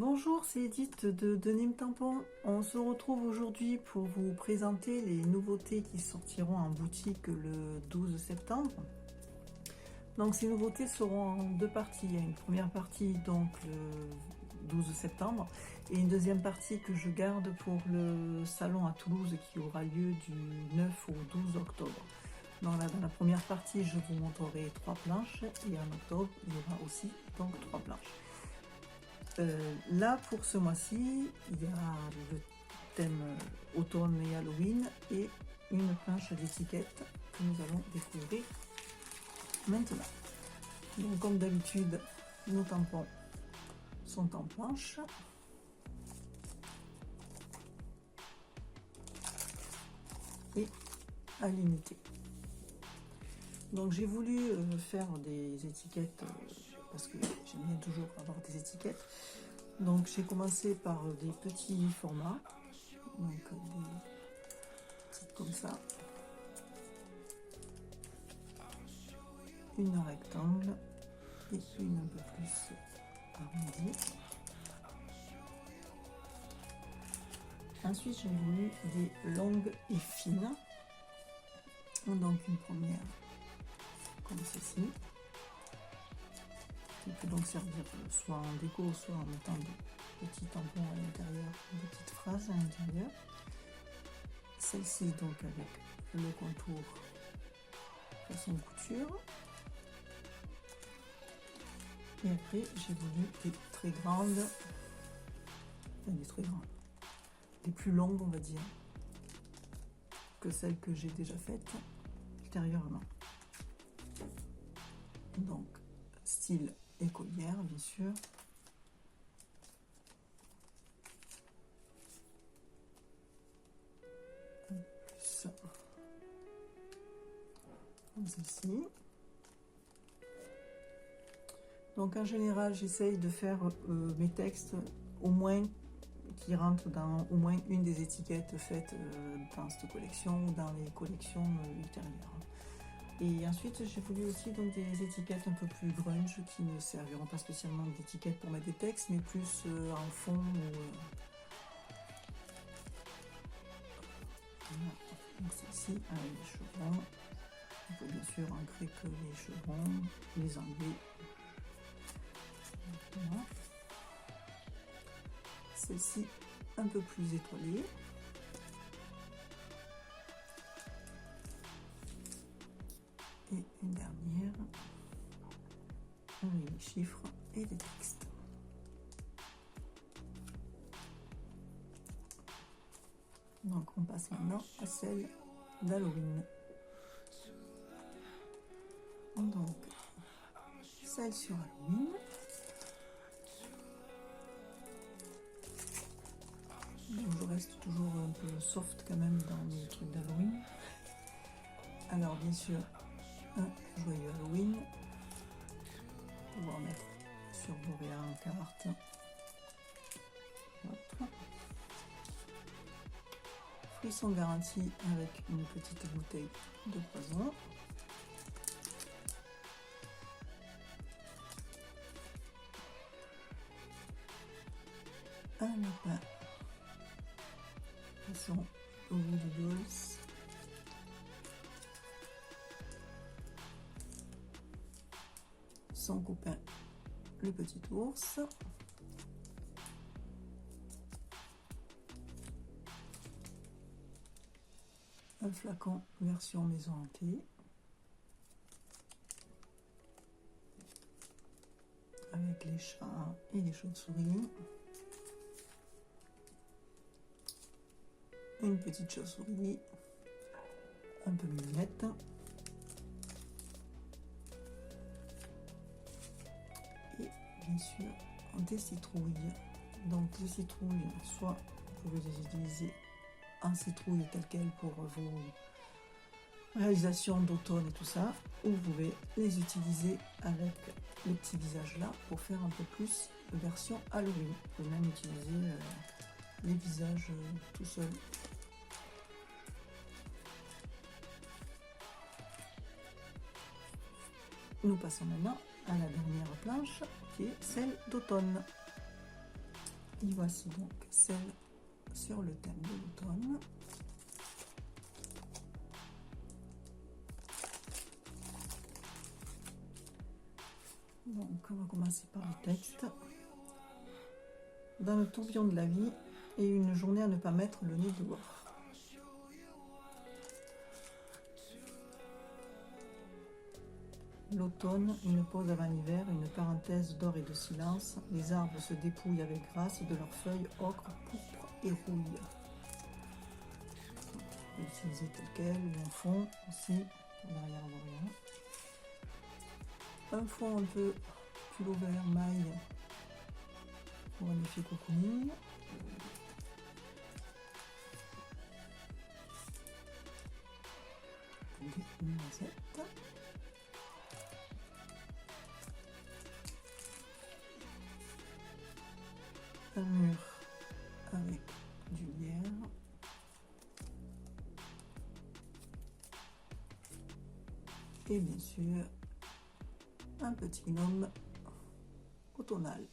Bonjour, c'est Edith de Nîmes Tampon. On se retrouve aujourd'hui pour vous présenter les nouveautés qui sortiront en boutique le 12 septembre. Donc ces nouveautés seront en deux parties. Il y a une première partie donc le 12 septembre et une deuxième partie que je garde pour le salon à Toulouse qui aura lieu du 9 au 12 octobre. Donc là, dans la première partie, je vous montrerai 3 planches et en octobre, il y aura aussi donc 3 planches. Là, pour ce mois-ci, il y a le thème automne et Halloween et une planche d'étiquette que nous allons découvrir maintenant. Donc, comme d'habitude, nos tampons sont en planche. Et à l'unité. Donc j'ai voulu faire des étiquettes parce que j'aime bien toujours avoir des étiquettes. Donc j'ai commencé par des petits formats, donc des petites comme ça, une rectangle et une un peu plus arrondie. Ensuite j'ai voulu des longues et fines, donc une première comme ceci, qui peut donc servir soit en déco, soit en mettant des petits tampons à l'intérieur, des petites phrases à l'intérieur. Celle-ci donc avec le contour façon couture. Et après j'ai voulu des très grandes, des plus longues on va dire, que celles que j'ai déjà faites ultérieurement. Donc style écolière bien sûr, plus comme ceci. Donc en général j'essaye de faire mes textes au moins qui rentrent dans au moins une des étiquettes faites dans cette collection ou dans les collections ultérieures. Et ensuite j'ai voulu aussi donc des étiquettes un peu plus grunge qui ne serviront pas spécialement d'étiquettes pour mettre des textes, mais plus en fond ou voilà. Donc celle-ci avec les chevrons. Il faut bien sûr ancrer que les chevrons, les enlever. Voilà. Celle-ci un peu plus étoilée. Et une dernière avec les chiffres et les textes. Donc on passe maintenant à celle d'Halloween. Donc celle sur Halloween. Donc je reste toujours un peu soft quand même dans les trucs d'Halloween. Alors bien sûr un joyeux Halloween, pouvoir mettre sur vos réas en carte. Hop. Fruits sont garantis avec une petite bouteille de poison. Un lapin façon Woody Dolls. Son copain le petit ours. Un flacon version maison hantée avec les chats et les chauves-souris. Une petite chauve-souris un peu mignonnette. Et bien sûr des citrouilles. Donc les citrouilles, soit vous pouvez les utiliser en citrouille telle quelle pour vos réalisations d'automne et tout ça, ou vous pouvez les utiliser avec les petits visages là pour faire un peu plus de version Halloween. Vous pouvez même utiliser les visages tout seuls. Nous passons maintenant à la dernière planche qui est celle d'automne. Y voici donc celle sur le thème de l'automne. Donc on va commencer par le texte. Dans le tourbillon de la vie et une journée à ne pas mettre le nez dehors. L'automne, une pause avant l'hiver, une parenthèse d'or et de silence. Les arbres se dépouillent avec grâce de leurs feuilles ocre, pourpre et rouille. On peut utiliser tel quel ou en fond aussi, en arrière, en arrière. Un fond un peu pull vert, maille pour un effet cocooning. Des noisettes. Un mur avec du lierre. Et bien sûr, un petit gnome automnal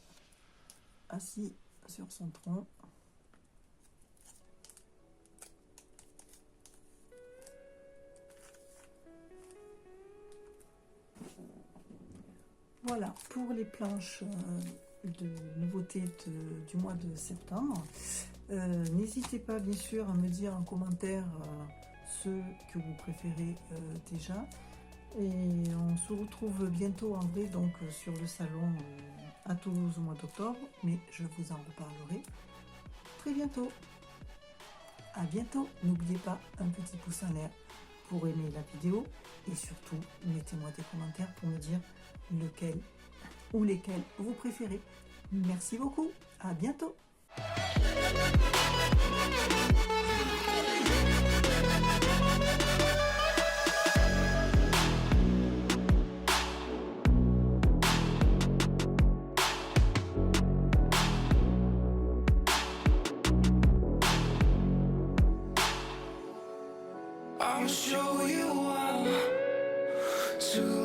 assis sur son tronc. Voilà pour les planches de nouveautés du mois de septembre. N'hésitez pas bien sûr à me dire en commentaire ceux que vous préférez déjà. Et on se retrouve bientôt en vrai donc sur le salon à Toulouse au mois d'octobre, mais je vous en reparlerai très bientôt. À bientôt. N'oubliez pas un petit pouce en l'air pour aimer la vidéo et surtout mettez-moi des commentaires pour me dire lequel ou lesquels vous préférez. Merci beaucoup. À bientôt. I'll show you how to